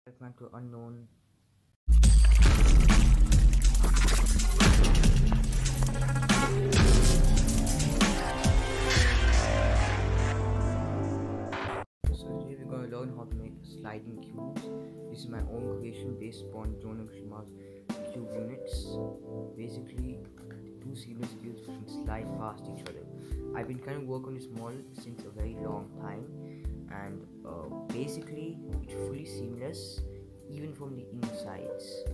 Welcome to unknown. So today we're going to learn how to make sliding cubes. This is my own creation based on John Shima's cube units. Basically, two seamless cubes can slide past each other. I've been trying to work on this model since a very long time, and basically it's fully seamless even from the insides.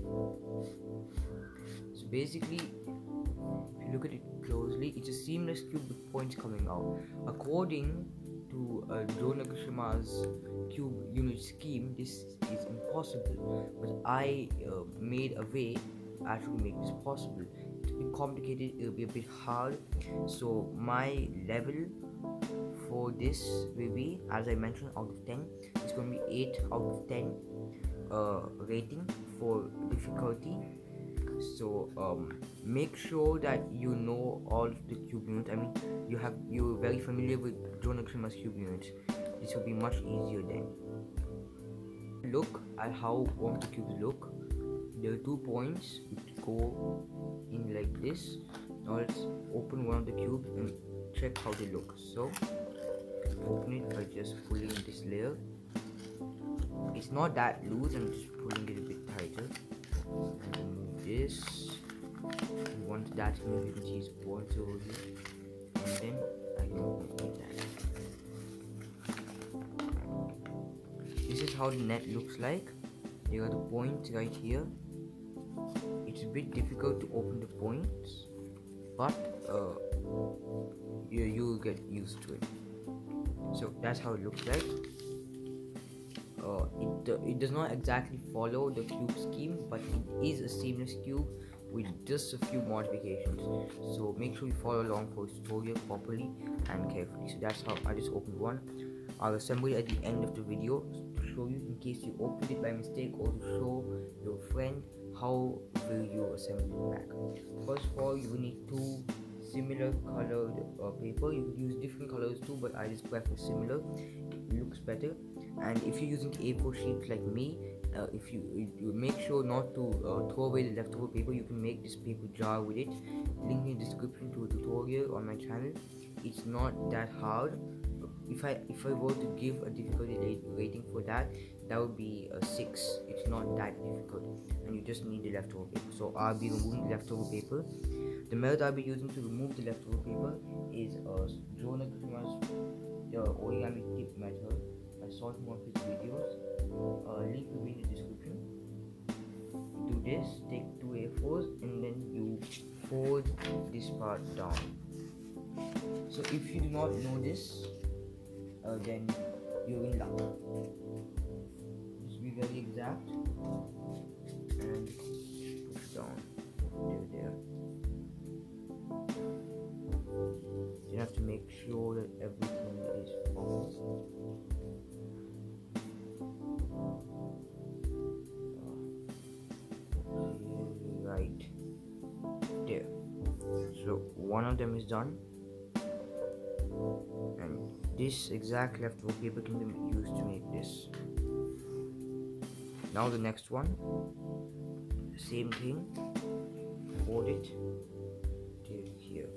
So basically, if you look at it closely, it's a seamless cube with points coming out. According to Joe Nagashima's cube unit scheme, this is impossible, but I made a way to actually make this possible. It's a bit complicated, it'll be a bit hard, so my level for this will be, as I mentioned, out of 10. It's going to be 8 out of 10 rating for difficulty. So make sure that you know all of the cube units. I mean, you're very familiar with John Nagashima's cube units. This will be much easier then. Look at how one of the cubes look. There are 2 points which go in like this. Now let's open one of the cubes and check how they look. So open it by just pulling this layer. It's not that loose, I'm just pulling it a bit tighter. And remove this. Once that's moved, you can see it's points over here. And then I can open it like that. This is how the net looks like. There are the points right here. It's a bit difficult to open the points, but you'll get used to it. So that's how it looks like. It does not exactly follow the cube scheme, but it is a seamless cube with just a few modifications. So make sure you follow along for the tutorial properly and carefully. So that's how I just opened one. I'll assemble it at the end of the video to show you in case you opened it by mistake, or to show your friend how will you assemble it back. First of all, you will need 2 similar colored paper. You could use different colors too, but I just prefer similar. It looks better. And if you're using A4 sheets like me, if you make sure not to throw away the leftover paper, you can make this paper jar with it. Link in the description to a tutorial on my channel. It's not that hard. If I were to give a difficulty rating for that would be a 6. It's not that difficult, and you just need the leftover paper. So I'll be removing the leftover paper. The method I'll be using to remove the leftover paper is Joe Nagashima's origami tip method. I saw it in one of his videos. Link will be in the description. Do this, take 2 A4s and then you fold this part down. So if you do not know this, then you're in luck. Just be very exact and push down. There. You have to make sure that everything is focused. Right there. So one of them is done, and this exact leftover paper can be used to make this. Now the next one, same thing, fold it till here,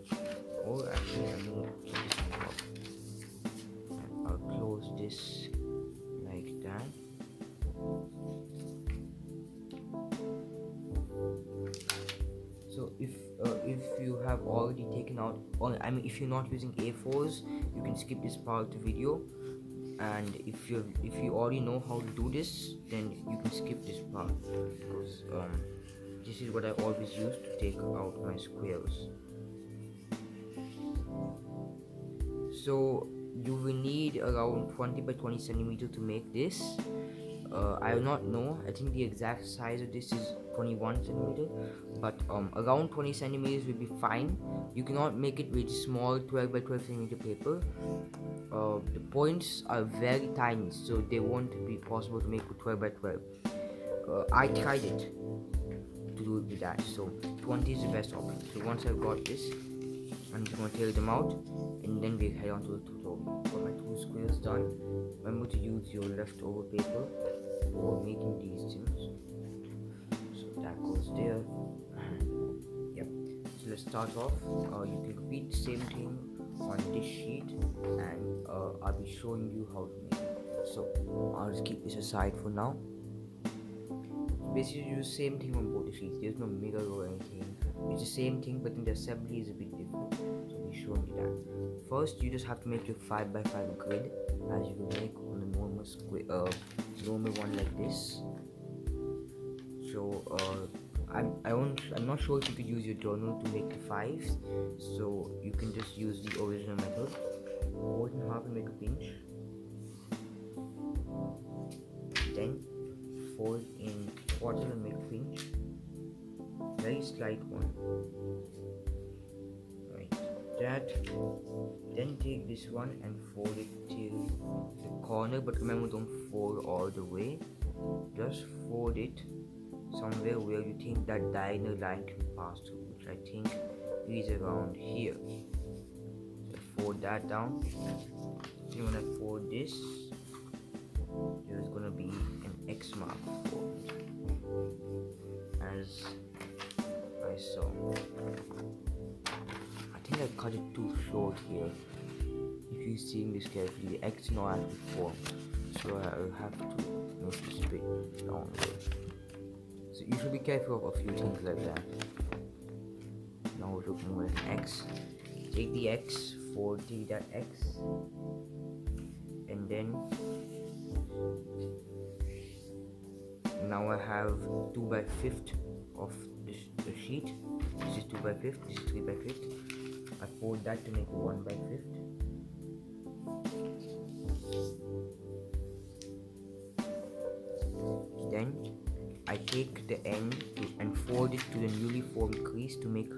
or actually I'm going to put this on top, and I'll close this like that. So if you have already taken out, or I mean if you're not using A4s, you can skip this part of the video. And if you already know how to do this, then you can skip this part, because this is what I always use to take out my squares. So you will need around 20 by 20 centimeters to make this. I do not know, I think the exact size of this is 21 centimeter, but around 20 centimeters will be fine. You cannot make it with small 12 by 12 centimeter paper. The points are very tiny, so they won't be possible to make with 12 by 12. I tried it to do it with that, so 20 is the best option. So once I've got this, I'm just going to take them out, and then we head on to the tutorial. Got my 2 squares done. Remember to use your leftover paper for making these things. So that goes there. Yep. So let's start off. You can repeat the same thing on this sheet, and I'll be showing you how to make it. So I'll just keep this aside for now. Basically, do the same thing on both the sheets. There's no mirror or anything. It's the same thing, but then the assembly is a bit different. So I'll be showing you that. First, you just have to make your 5x5 grid, as you will make on a normal normal one like this. So I'm not sure if you could use your journal to make the 5s, so you can just use the original method. Fold in half and make a pinch, then fold in quarter and make a pinch, very slight one, like that. Then take this one and fold it till the corner, but remember, don't fold all the way, just fold it somewhere where you think that diagonal line can pass through, which I think is around here. So fold that down. Then when I fold this, there's gonna be an X mark formed, as I saw. I think I cut it too short here. If you're seeing this carefully, the X not actually formed, so I'll have to make this a bit longer. So you should be careful of a few things like that. Now we're looking at an X. Take the X, take that X, and then now I have 2/5 of the sheet. This is 2/5, this is 3/5. I fold that to make 1/5. Then I take the end and fold it to the newly formed crease to make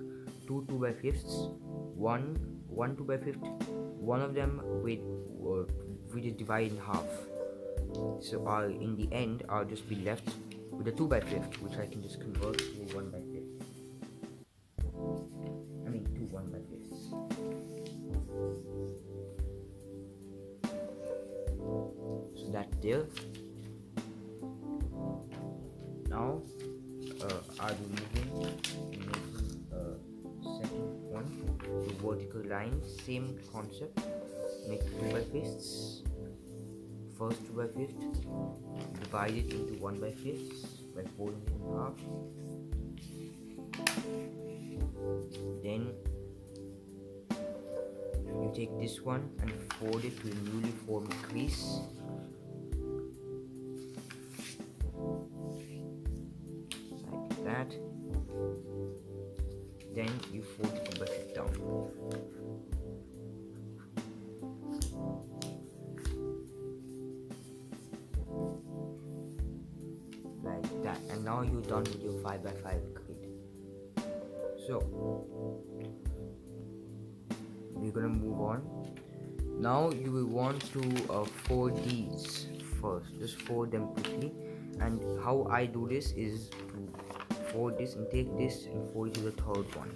two 2/5s. One 2/5. One of them with it divided in half. So in the end, I'll just be left with a 2/5, which I can just convert to 1/5. I mean, 2 1/5s. So that's there. Now I'll be making second one, the vertical line, same concept. Make 2/5. First 2/5, divide it into 1/5 by folding it in half. Then you take this one and fold it to the newly formed crease. Like that. Then you fold it 2/5 down. Like that, and now you're done with your 5x5 grid. So we're gonna move on. Now you will want to fold these first. Just fold them quickly, and how I do this is to fold this and take this and fold it to the third one.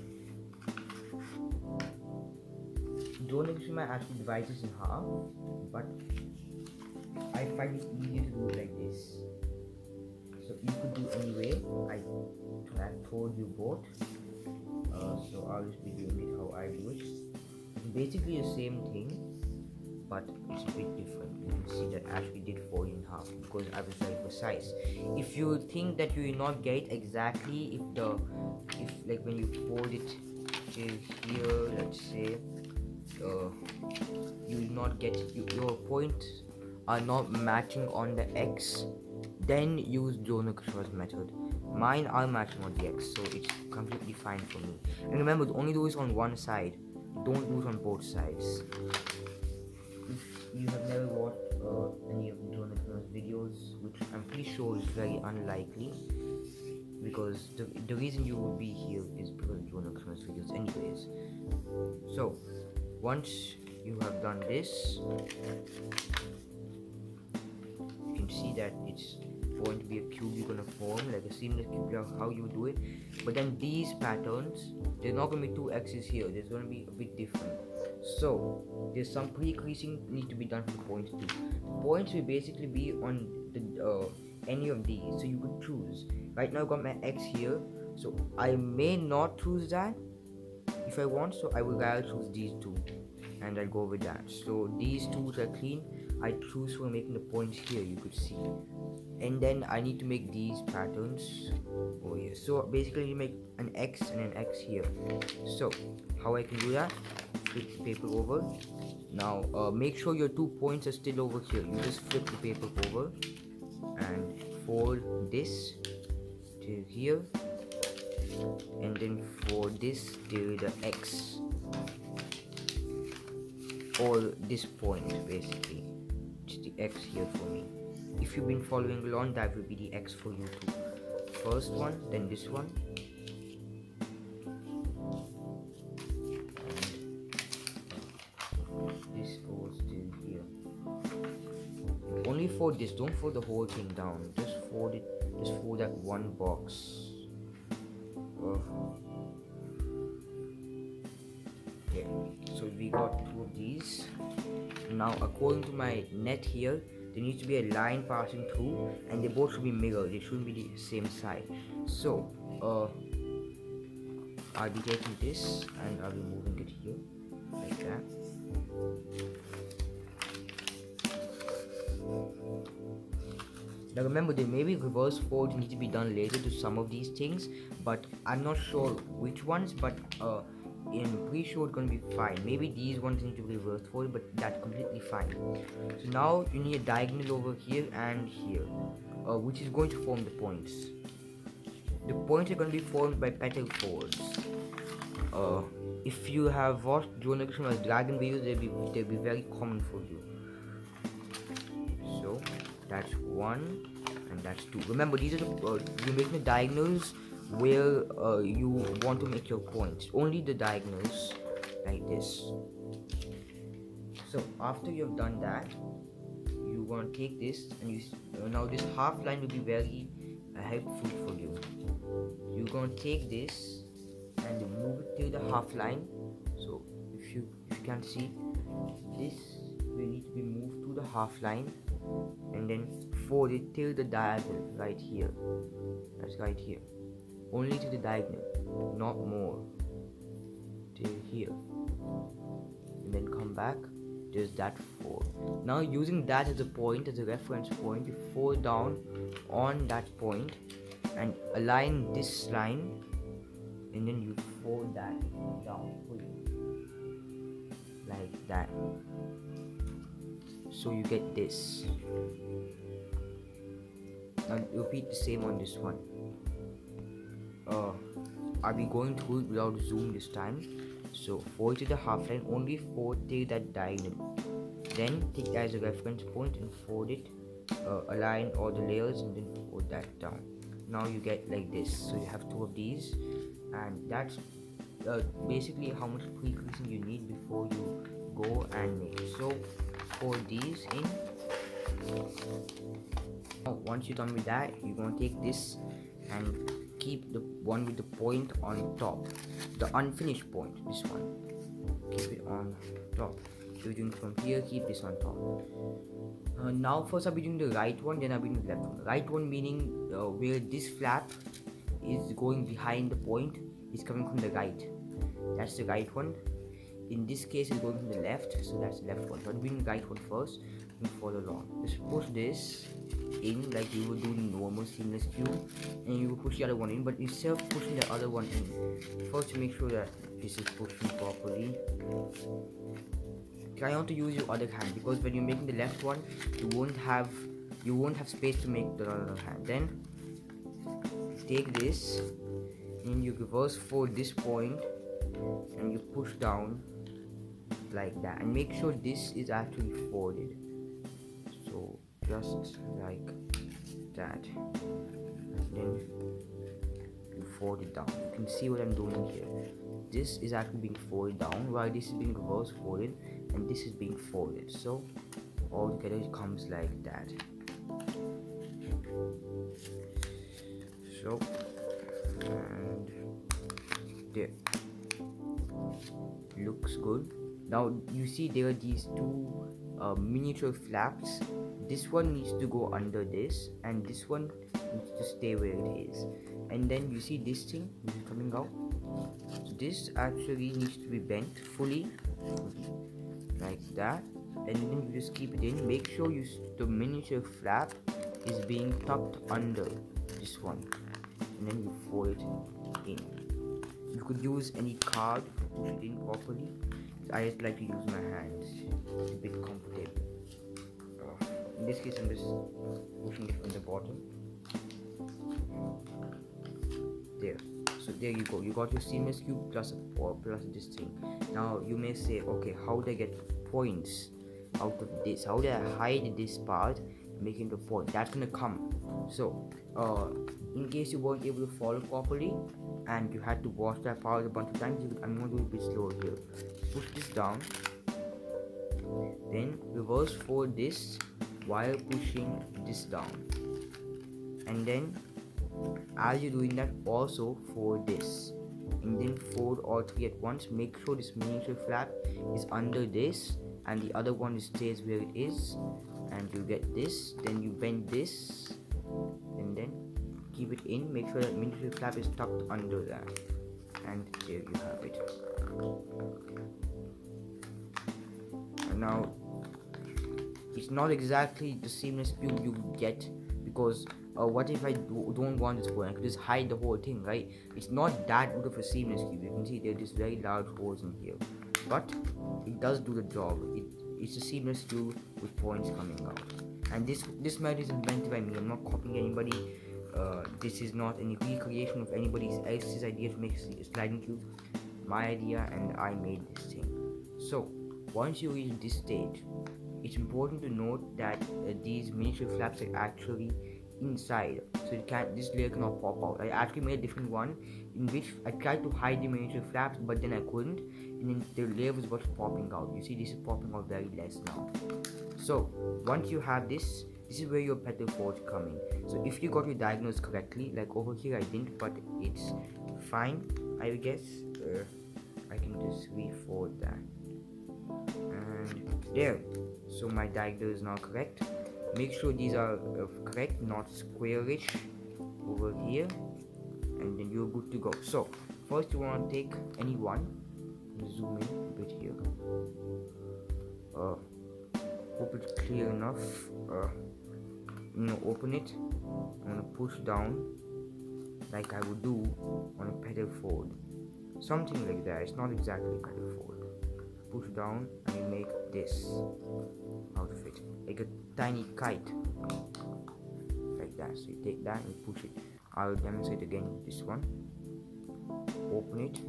Don't actually might actually divide this in half, but I find it easier to do it like this. So you could do anyway. I told you both, so I'll just be doing it how I do it. It's basically the same thing, but it's a bit different. You can see that I actually did fold in half because I was very precise. If you think that you will not get it exactly, if like when you fold it till here, let's say, you will not get your points are not matching on the X, then use Jonah Krishna's method. Mine are matching on the X, so it's completely fine for me. And remember, only do this on one side. Don't do it on both sides. If you have never watched any of Jonah Krishna's videos, which I'm pretty sure is very unlikely, because the reason you will be here is because of Jonah Krishna's videos anyways. So once you have done this, you can see that it's going to be a cube you're going to form, like a seamless cube, how you do it. But then these patterns, there's not going to be 2 X's here, there's going to be a bit different. So there's some pre-creasing need to be done for the points too. The points will basically be on the any of these, so you could choose. Right now I got my X here, so I may not choose that if I want, so I will rather choose these two and I'll go with that. So these two are clean. I choose for making the points here, you could see, and then I need to make these patterns over here. So basically you make an X and an X here. So how I can do that, flip the paper over. Now make sure your 2 points are still over here. You just flip the paper over and fold this till here, and then fold this till the X, or this point basically. It's the X here for me. If you've been following along, that will be the X for you too. First one, then this one, and this goes till here. Only fold this, don't fold the whole thing down, just fold it, just fold that one box. Okay, so we got 2 of these. Now according to my net here, there needs to be a line passing through, and they both should be mirrored, they shouldn't be the same side. So I'll be taking this and I'll be moving it here like that. Now remember, there may be reverse folds need to be done later to some of these things, but I'm not sure which ones, but I'm pretty sure it's gonna be fine. Maybe these ones need to be reversed fold, but that's completely fine. So now you need a diagonal over here and here, which is going to form the points. The points are going to be formed by petal folds. If you have watched Joe as dragon videos, they'll be very common for you. So that's 1 and that's 2. Remember, these are you're making the diagonals where you want to make your points. Only the diagonals like this. So after you've done that, you want to take this and you now this half line will be very helpful for you. You're going to take this and move it till the half line. So if you can see, this will need to be moved to the half line, and then fold it till the diagonal right here. That's right here. Only to the diagonal, not more. Till here, and then come back. Just that fold. Now using that as a point, as a reference point, you fold down on that point and align this line, and then you fold that down like that. So you get this. Now repeat the same on this one. I'll be going through it without zoom this time. So fold to the half line, only fold till that diagonal. Then take that as a reference point and fold it, align all the layers, and then fold that down. Now you get like this. So you have 2 of these, and that's basically how much pre-creasing you need before you go and make. So fold these in. Now once you're done with that, you're going to take this and keep the one with the point on top, the unfinished point, this one, keep it on top. So you're doing from here, keep this on top. Now first I'll be doing the right one, then I'll be doing the left one. Right one meaning where this flap is going behind the point is coming from the right. That's the right one. In this case it's going from the left, so that's the left one. So I'm doing the right one first and follow along. Just push this in like you would do in normal seamless cube, and you will push the other one in, but instead of pushing the other one in, first you make sure that this is pushing properly. Try not to use your other hand, because when you're making the left one, you won't have space to make the other hand. Then take this and you reverse fold this point and you push down like that, and make sure this is actually folded. So just like that, and then you fold it down. You can see what I'm doing here. This is actually being folded down while this is being reverse folded, and this is being folded. So all together it comes like that. So and there, looks good. Now you see there are these 2 miniature flaps. This one needs to go under this, and this one needs to stay where it is. And then you see this thing which is coming out. So this actually needs to be bent fully, like that, and then you just keep it in. Make sure the miniature flap is being tucked under this one, and then you fold it in. You could use any card to push it in properly. I just like to use my hands. It's a bit comfortable. In this case, I'm just pushing it from the bottom. There. So there you go. You got your seamless cube plus this thing. Now you may say, okay, how do I get points out of this? How do I hide this part, make it into a point? That's gonna come. So in case you weren't able to follow properly and you had to watch that part a bunch of times, I'm gonna do it a bit slower here. Push this down, then reverse fold this while pushing this down, and then as you're doing that, also fold this, and then fold all three at once. Make sure this miniature flap is under this and the other one stays where it is, and you get this. Then you bend this and then keep it in. Make sure that miniature flap is tucked under that, and there you have it. And now it's not exactly the seamless cube you get, because what if I don't want this one? I could just hide the whole thing, right? It's not that good of a seamless cube. You can see there are these very large holes in here, but it does do the job. It's a seamless cube with points coming out. And this method is invented by me. I'm not copying anybody. This is not any recreation of anybody else's idea to make a sliding cube. My idea, and I made this thing. So once you reach this stage, it's important to note that these miniature flaps are actually inside, so this layer cannot pop out. I actually made a different one in which I tried to hide the miniature flaps, but then I couldn't, and then the layer was what's popping out. You see, this is popping out very less now. So once you have this is where your petal folds come in. So if you got your diagonals correctly, like over here I didn't, but it's fine, I guess. I can just refold that, and there. So my diagonal is now correct. Make sure these are correct, not squarish over here, and then you're good to go. So first you want to take any one, zoom in a bit here, hope it's clear enough. Open it. I'm gonna push down like I would do on a petal fold, something like that. It's not exactly a petal fold. Push down and you make this out of it, like a tiny kite, like that. So you take that and push it. I'll demonstrate again with this one. Open it.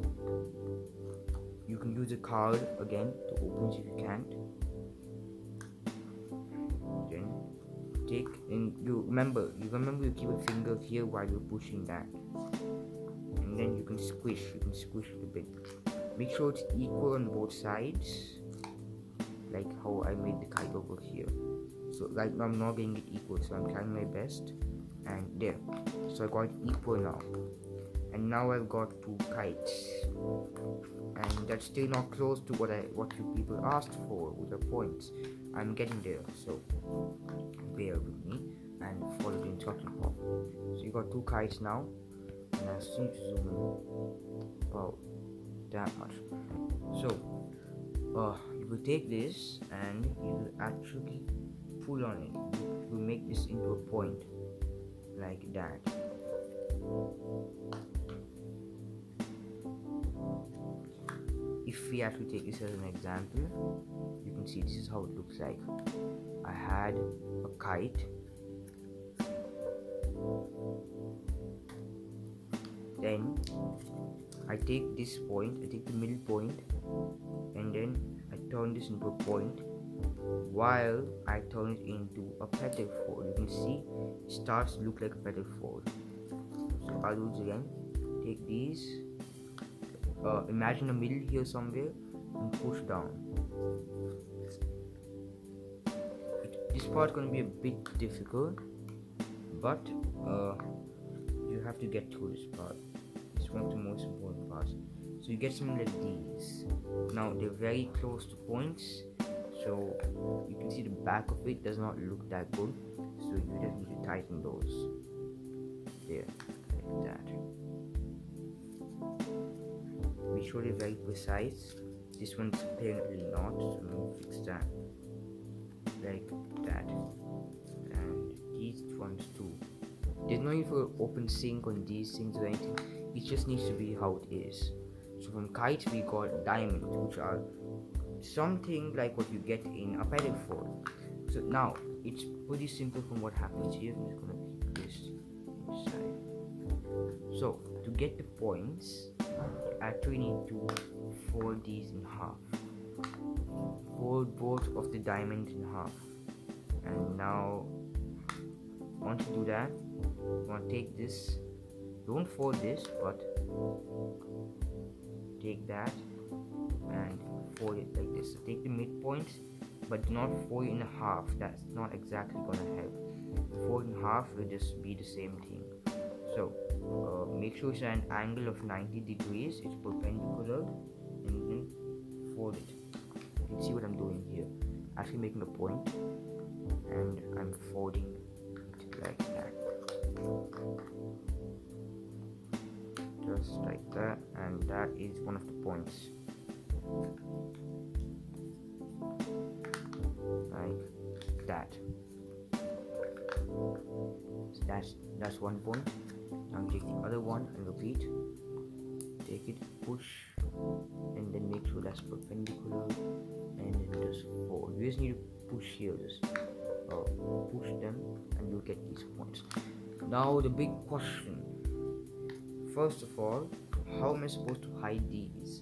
You can use a card again to open it if you can't. Then take, and you remember you keep a finger here while you're pushing that, and then you can squish it a bit. Make sure it's equal on both sides, like how I made the kite over here. So right now I'm not getting it equal, so I'm trying my best, and there. So I got it equal now, and now I've got two kites, and that's still not close to what you people asked for with the points. I'm getting there, so bear with me and follow the instruction properly. So you got two kites now, and I just need to zoom in about that much. So you will take this and you will actually pull on it. You will make this into a point like that. If we actually take this as an example, you can see this is how it looks like. I had a kite, then I take this point, I take the middle point, and then I turn this into a point while I turn it into a petal fold. You can see it starts to look like a petal fold. So I'll do it again. Take these, imagine a middle here somewhere, and push down. This part's going to be a bit difficult, but you have to get through this part. It's one of the most important parts. So you get something like these. Now they're very close to points, so you can see the back of it does not look that good, so you just need to tighten those there, like that. Be sure they're very precise. This one's apparently not, so let me fix that, like that. And these ones too. There's no need for open sync on these things or anything, it just needs to be how it is. So from kites we got diamonds, which are something like what you get in a pedal fort. So now it's pretty simple from what happens here. I'm just gonna keep this inside. So to get the points, you actually need to fold these in half. Fold both of the diamonds in half. And now once you do that, you want to take this, don't fold this, but take that and fold it like this. So take the midpoints, but do not fold it in half, that's not exactly gonna help. Fold in half will just be the same thing. So make sure it's at an angle of 90 degrees, it's perpendicular, and then fold it. You can see what I'm doing here, actually making a point, and I'm folding it like that, just like that, and that is one of the points, like that. So that's one point. Now take the other one and repeat. Take it, push, and then make sure that's perpendicular, and then just fold. You just need to push here, just push them, and you'll get these points. Now the big question. First of all, how am I supposed to hide these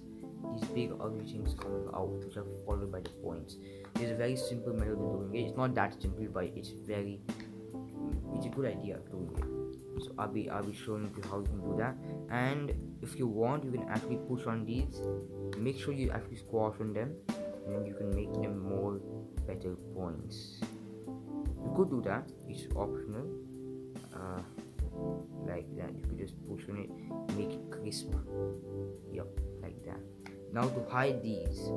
big ugly things coming out, which are followed by the points? There's a very simple method of doing it. It's not that simple, but it's a good idea of doing it. So I'll be showing you how you can do that. And if you want, you can actually push on these. Make sure you actually squash on them, and then you can make them more better points. You could do that, it's optional. Like that, you could just push on it, make it crisp. Yep, like that. Now to hide these,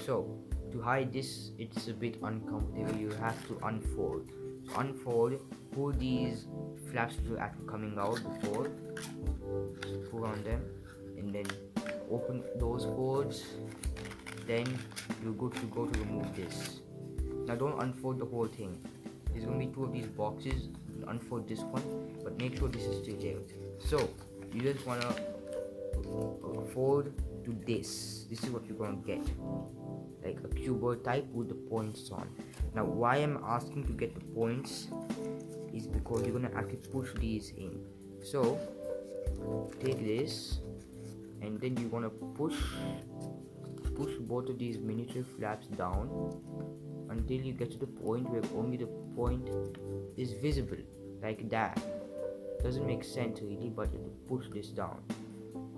so to hide this, it's a bit uncomfortable. You have to unfold. So unfold, pull these flaps which are actually coming out before, pull on them, and then open those folds. Then you're good to go to remove this. Now don't unfold the whole thing. There's going to be two of these boxes. Unfold this one, but make sure this is still there. So you just want to fold to this. This is what you're going to get, like a cuboid type with the points on. Now why I'm asking to get the points is because you're going to actually push these in. So take this, and then you want to push both of these miniature flaps down until you get to the point where only the point is visible, like that. Doesn't make sense really, but you push this down,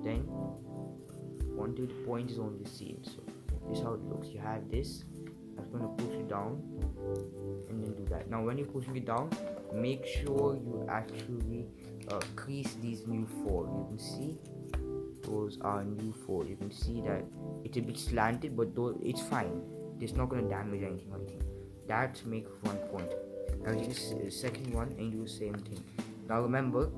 then until the point is only seen. So this is how it looks. You have this. I'm going to push it down, and then do that. Now when you're pushing it down, make sure you actually crease these new four. You can see those are new four. You can see that it's a bit slanted, but though it's fine. It's not going to damage anything or anything. That makes one point. Now you just second one and do the same thing. Now remember,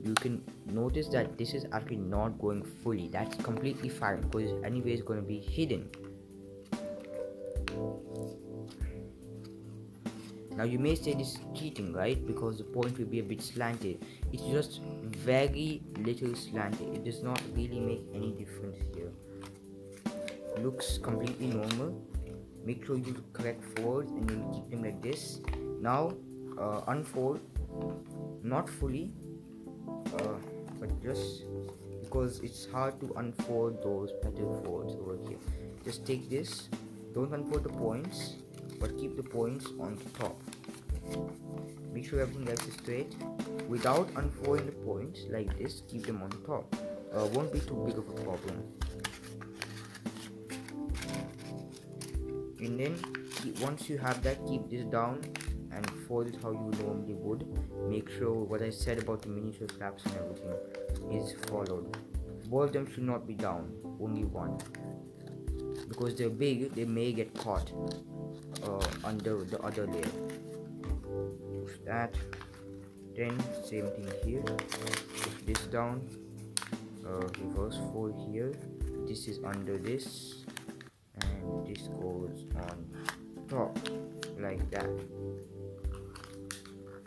you can notice that this is actually not going fully. That's completely fine, because anyway it's going to be hidden. Now you may say this is cheating, right? Because the point will be a bit slanted. It's just very little slanted. It does not really make any difference here. Looks completely normal. Make sure you correct forwards and then keep them like this. Now unfold, not fully, but just because it's hard to unfold those petal folds over here. Just take this, don't unfold the points, but keep the points on the top. Make sure everything else is straight without unfolding the points like this. Keep them on the top. Won't be too big of a problem. And then once you have that, keep this down and fold it how you normally would. Make sure what I said about the miniature flaps and everything is followed. Both of them should not be down, only one. because they're big, they may get caught under the other layer. Push that. Then same thing here. Push this down. Reverse fold here. This is under this, and this goes on top like that.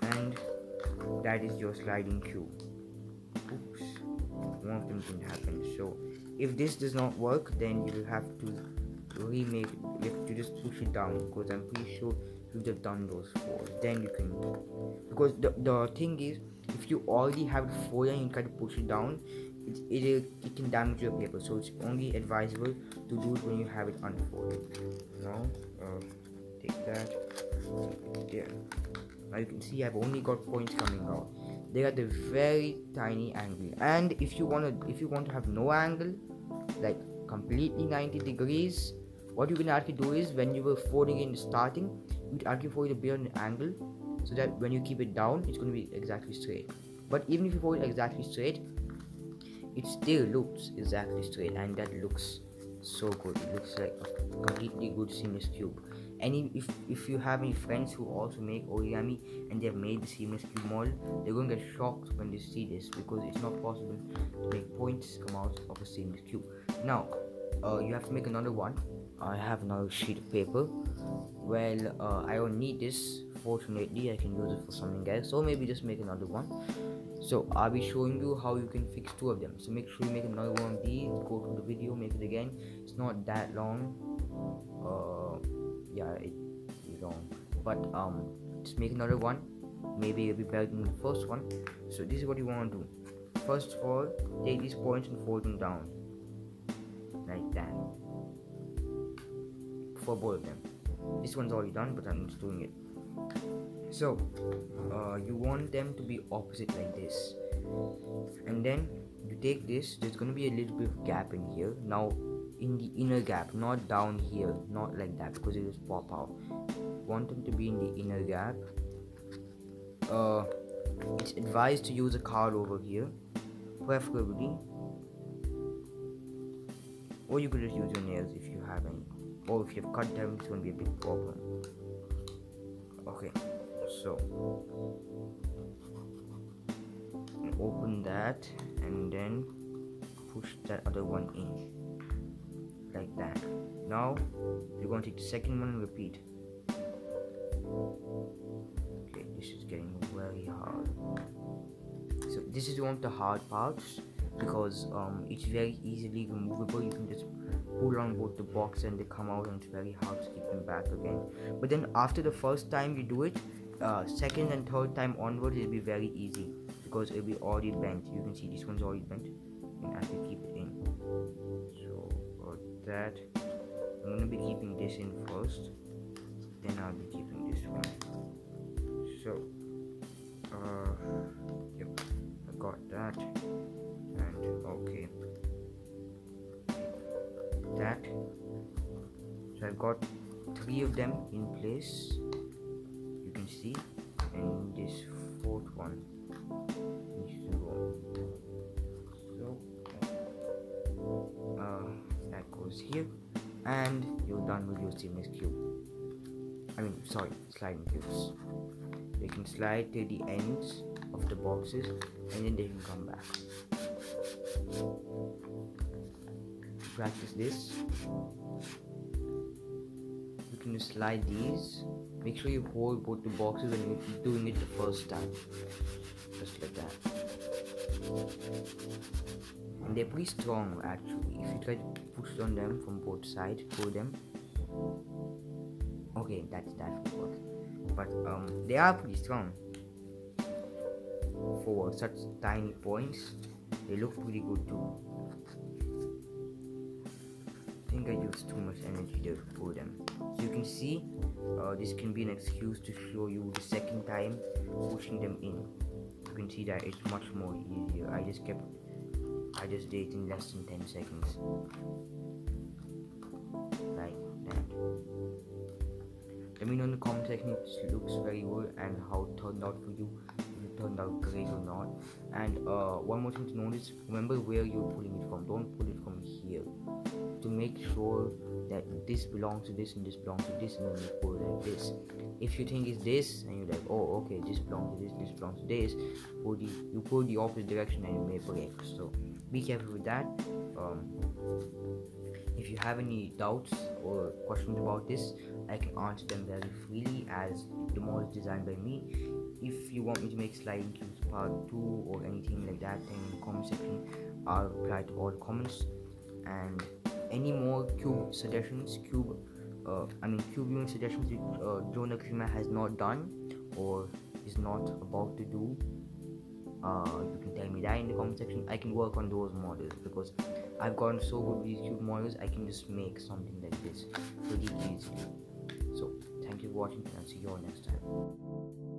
And that is your sliding cube. Oops, one of them didn't happen. So if this does not work, then you will have to remake it. You have to just push it down, because I'm pretty sure you have done those 4. Then you can, because the thing is, if you already have it 4 and you try to push it down, it can damage your paper. So it's only advisable to do it when you have it unfolded. Now take that. Yeah. Now you can see I've only got points coming out. They are at a very tiny angle. And if you want to have no angle, like completely 90 degrees, what you can actually do is, when you were folding in starting, you'd actually fold it a bit on an angle, so that when you keep it down, it's going to be exactly straight. But even if you fold it exactly straight, it still looks exactly straight, and that looks so good. It looks like a completely good seamless cube. And if you have any friends who also make origami and they have made the seamless cube model, they're going to get shocked when they see this, because it's not possible to make points come out of a seamless cube. Now you have to make another one. I have another sheet of paper. Well, I don't need this, fortunately. I can use it for something else, so maybe just make another one. So I'll be showing you how you can fix 2 of them. So make sure you make another one of these, go to the video, make it again. It's not that long. Yeah, it's long, but just make another one. Maybe it'll be better than the first one. So this is what you want to do. First of all, take these points and fold them down like that for both of them. This one's already done, but I'm just doing it. So you want them to be opposite like this, and then you take this. There's going to be a little bit of gap in here. Now in the inner gap, not down here, not like that, because it will just pop out. You want them to be in the inner gap. It's advised to use a card over here, preferably, or you could just use your nails if you have any, or if you've cut them, it's going to be a big problem. Okay, so open that and then push that other one in like that. Now you're going to take the second one and repeat. Okay, this is getting very hard. So this is one of the hard parts, because it's very easily removable. You can just pull on both the box and they come out, and it's very hard to keep them back again. But then after the first time you do it, second and third time onwards, it'll be very easy, because it'll be already bent. You can see this one's already bent, and I can keep it in. So that I'm gonna be keeping this in first, then I'll be keeping this one. So yep, I got that, and okay, that. So I've got 3 of them in place, you can see, and this 4th one needs to go. So that goes here, and you're done with your seamless cube. Sliding cubes. They can slide to the ends of the boxes, and then they can come back. Practice this. You can just slide these. Make sure you hold both the boxes when you're doing it the first time, just like that. And they're pretty strong actually. If you try to push on them from both sides, pull them. Okay, that will work. But they are pretty strong for such tiny points. They look pretty good too. I think I used too much energy to pull them. So you can see this can be an excuse to show you the second time pushing them in. You can see that it's much more easier. I just did it in less than 10 seconds. Like that. Let me know in the comment section if this looks very good and how it turned out for you. If it turned out great or not. And one more thing to notice, remember where you're pulling it from. Don't pull it from here, to make sure that this belongs to this and this belongs to this, and then you pull like this. If you think it's this and you're like, oh okay, this belongs to this belongs to this, you pull the opposite direction and you may break. So be careful with that. If you have any doubts or questions about this, I can answer them very freely, as the model is designed by me. If you want me to make sliding cubes part 2 or anything like that, then in the comment section I'll reply to all the comments. And any more cube suggestions, cube viewing suggestions which Jonah Krima has not done or is not about to do, you can tell me that in the comment section. I can work on those models, because I've gotten so good with these cube models, I can just make something like this pretty easily. So thank you for watching, and I'll see you all next time.